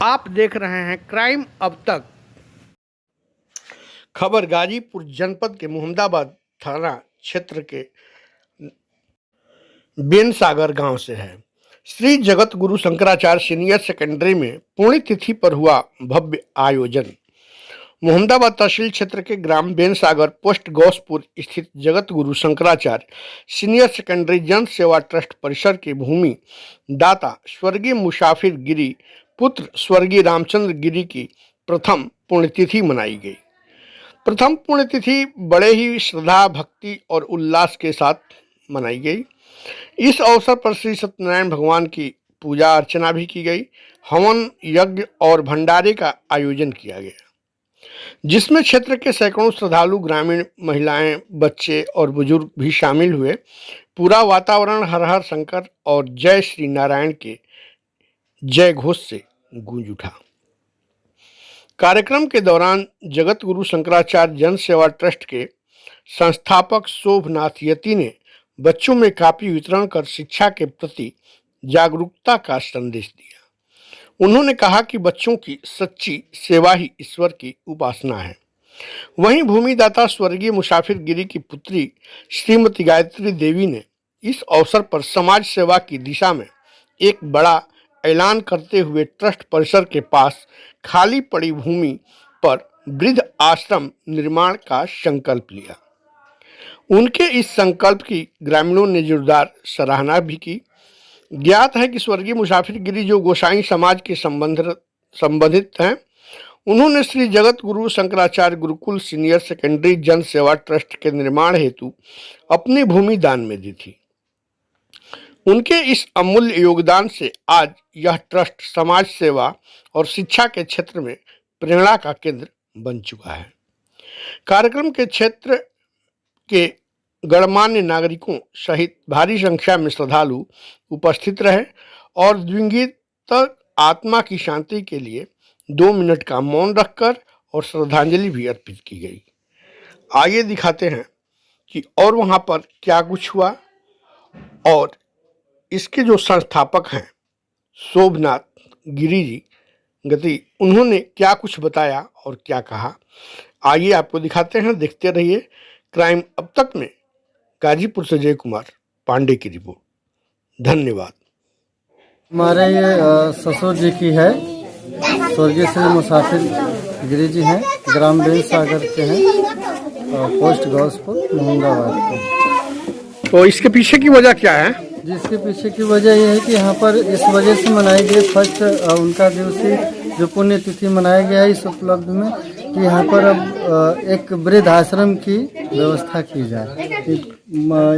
आप देख रहे हैं क्राइम अब तक। खबर गाजीपुर जनपद के मोहम्मदाबाद थाना क्षेत्र के बेनसागर गांव से है। श्री जगत गुरु शंकराचार्य सीनियर सेकेंडरी में पुण्यतिथि पर हुआ भव्य आयोजन। मोहम्मदाबाद तहसील क्षेत्र के ग्राम बेनसागर पोस्ट गौसपुर स्थित जगत गुरु शंकराचार्य सीनियर सेकेंडरी जन सेवा ट्रस्ट परिसर की भूमि दाता स्वर्गीय मुसाफिर गिरी पुत्र स्वर्गीय रामचंद्र गिरी की प्रथम पुण्यतिथि मनाई गई। प्रथम पुण्यतिथि बड़े ही श्रद्धा भक्ति और उल्लास के साथ मनाई गई। इस अवसर पर श्री सत्यनारायण भगवान की पूजा अर्चना भी की गई। हवन यज्ञ और भंडारे का आयोजन किया गया, जिसमें क्षेत्र के सैकड़ों श्रद्धालु, ग्रामीण महिलाएं, बच्चे और बुजुर्ग भी शामिल हुए। पूरा वातावरण हर हर शंकर और जय श्री नारायण के जय घोष से गूंज उठा। कार्यक्रम के दौरान जगत गुरु शंकराचार्य जन सेवा ट्रस्ट के संस्थापक शोभनाथ यति ने बच्चों में कापी वितरण कर शिक्षा के प्रति जागरूकता का संदेश दिया। उन्होंने कहा कि बच्चों की सच्ची सेवा ही ईश्वर की उपासना है। वहीं भूमिदाता स्वर्गीय मुसाफिर गिरी की पुत्री श्रीमती गायत्री देवी ने इस अवसर पर समाज सेवा की दिशा में एक बड़ा ऐलान करते हुए ट्रस्ट परिसर के पास खाली पड़ी भूमि पर वृद्ध आश्रम निर्माण का संकल्प लिया। उनके इस संकल्प की ग्रामीणों ने जोरदार सराहना भी की। ज्ञात है कि स्वर्गीय मुसाफिर गिरी जो गोसाई समाज के संबंधित हैं, उन्होंने श्री जगत गुरु शंकराचार्य गुरुकुल सीनियर सेकेंडरी जन सेवा ट्रस्ट के निर्माण हेतु अपनी भूमि दान में दी थी। उनके इस अमूल्य योगदान से आज यह ट्रस्ट समाज सेवा और शिक्षा के क्षेत्र में प्रेरणा का केंद्र बन चुका है। कार्यक्रम के क्षेत्र के गणमान्य नागरिकों सहित भारी संख्या में श्रद्धालु उपस्थित रहे और दिवंगत आत्मा की शांति के लिए 2 मिनट का मौन रखकर और श्रद्धांजलि भी अर्पित की गई। आइए दिखाते हैं कि और वहां पर क्या कुछ हुआ और इसके जो संस्थापक हैं शोभनाथ गिरी जी गति, उन्होंने क्या कुछ बताया और क्या कहा। आइए आपको दिखाते हैं, देखते रहिए क्राइम अब तक में। गाजीपुर से जय कुमार पांडे की रिपोर्ट। धन्यवाद। हमारे ये ससुर जी की है, स्वर्गीय श्री मुसाफिर गिरी जी हैं, ग्राम बेनसागर के हैं, पोस्ट गौसपुर मोहम्मदाबाद के। तो इसके पीछे की वजह क्या है? जिसके पीछे की वजह यह है कि यहाँ पर इस वजह से मनाई गई फर्स्ट उनका दिवसीय जो पुण्यतिथि मनाया गया है इस उपलब्ध में कि यहाँ पर अब एक वृद्ध आश्रम की व्यवस्था की जाए।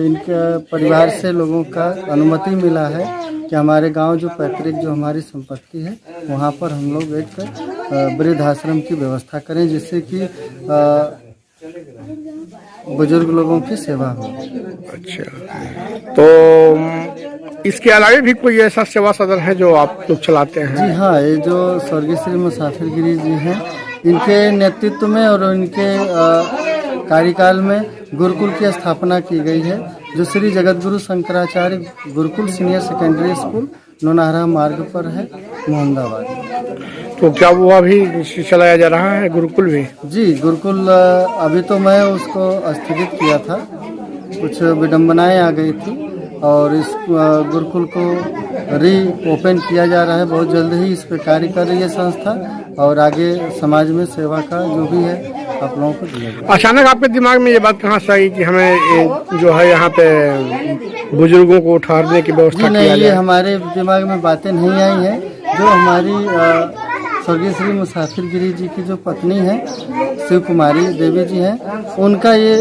इनके परिवार से लोगों का अनुमति मिला है कि हमारे गांव जो पैतृक जो हमारी संपत्ति है वहाँ पर हम लोग एक वृद्ध आश्रम की व्यवस्था करें, जिससे कि बुजुर्ग लोगों की सेवा हो। अच्छा, तो इसके अलावा भी कोई ऐसा सेवा सदन है जो आप लोग चलाते हैं? जी हाँ, ये जो स्वर्गीय श्री मुसाफिर गिरी जी हैं, इनके नेतृत्व में और इनके कार्यकाल में गुरुकुल की स्थापना की गई है, जो Shri Jagat Guru Shankaracharya Gurukul senior secondary school Naunahra Marg पर है मोहम्मदाबाद। तो क्या वो अभी चलाया जा रहा है गुरुकुल भी? जी, गुरुकुल अभी तो मैं उसको स्थगित किया था, कुछ विडंबनाएं आ गई थी और इस गुरुकुल को ओपन किया जा रहा है। बहुत जल्द ही इस पर कार्य कर रही है संस्था और आगे समाज में सेवा का जो भी है आप लोगों को दिया जाए। अचानक आपके दिमाग में ये बात कहाँ से आई कि हमें जो है यहाँ पे बुजुर्गों को ठहरने की व्यवस्था किया जाए? ये हमारे दिमाग में बातें नहीं आई हैं। जो हमारी स्वर्गीय श्री मुसाफिर गिरी जी की जो पत्नी है शिव कुमारी देवी जी हैं, उनका ये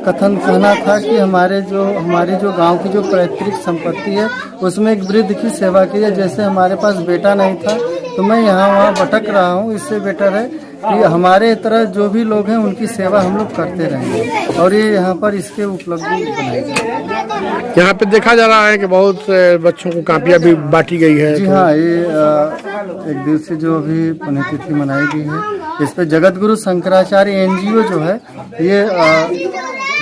कथन कहना था कि हमारी जो गांव की जो पैतृक संपत्ति है उसमें एक वृद्ध की सेवा की है। जैसे हमारे पास बेटा नहीं था तो मैं यहाँ वहाँ भटक रहा हूँ, इससे बेटर है कि हमारे तरह जो भी लोग हैं उनकी सेवा हम लोग करते रहेंगे और ये यहाँ पर इसके उपलब्धि बनाई गई। यहाँ पे देखा जा रहा है कि बहुत से बच्चों को कापियाँ भी बांटी गई है। जी हाँ, ये एक दिवसीय जो अभी पुण्यतिथि मनाई गई है, इस पे जगत गुरु शंकराचार्य NGO जो है ये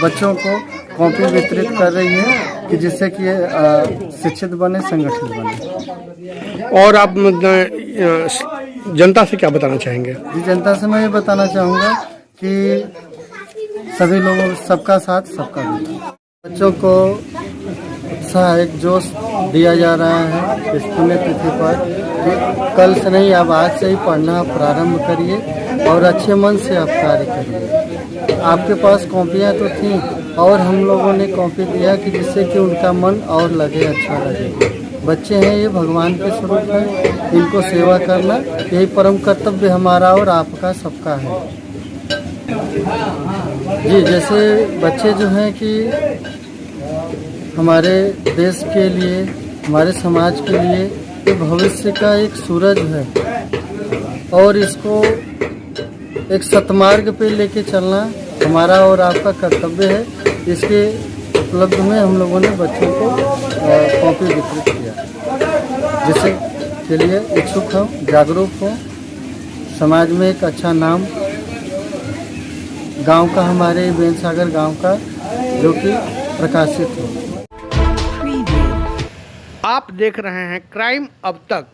बच्चों को कॉपी वितरित कर रही है कि जिससे कि ये शिक्षित बने, संगठित बने। और आप जनता से क्या बताना चाहेंगे? जी, जनता से मैं ये बताना चाहूँगा कि सभी लोगों, सबका साथ सबका विकास। बच्चों को उत्साह, एक जोश दिया जा रहा है इस पुण्यतिथि पर कि कल से नहीं, अब आज से ही पढ़ना प्रारंभ करिए और अच्छे मन से आप कार्य करिए। आपके पास कॉपियाँ तो थीं और हम लोगों ने कॉपी दिया कि जिससे कि उनका मन और लगे, अच्छा लगे। बच्चे हैं, ये भगवान के स्वरूप हैं, इनको सेवा करना यही परम कर्तव्य हमारा और आपका सबका है। जी, जैसे बच्चे जो हैं कि हमारे देश के लिए, हमारे समाज के लिए ये भविष्य का एक सूरज है और इसको एक सतमार्ग पे लेके चलना हमारा और आपका कर्तव्य है। इसके उपलब्ध में हम लोगों ने बच्चों को कॉपी वितरित किया, जिससे के लिए इच्छुक हों, जागरूक हों, समाज में एक अच्छा नाम गांव का, हमारे बेनसागर गांव का, जो कि प्रकाशित हो। आप देख रहे हैं क्राइम अब तक।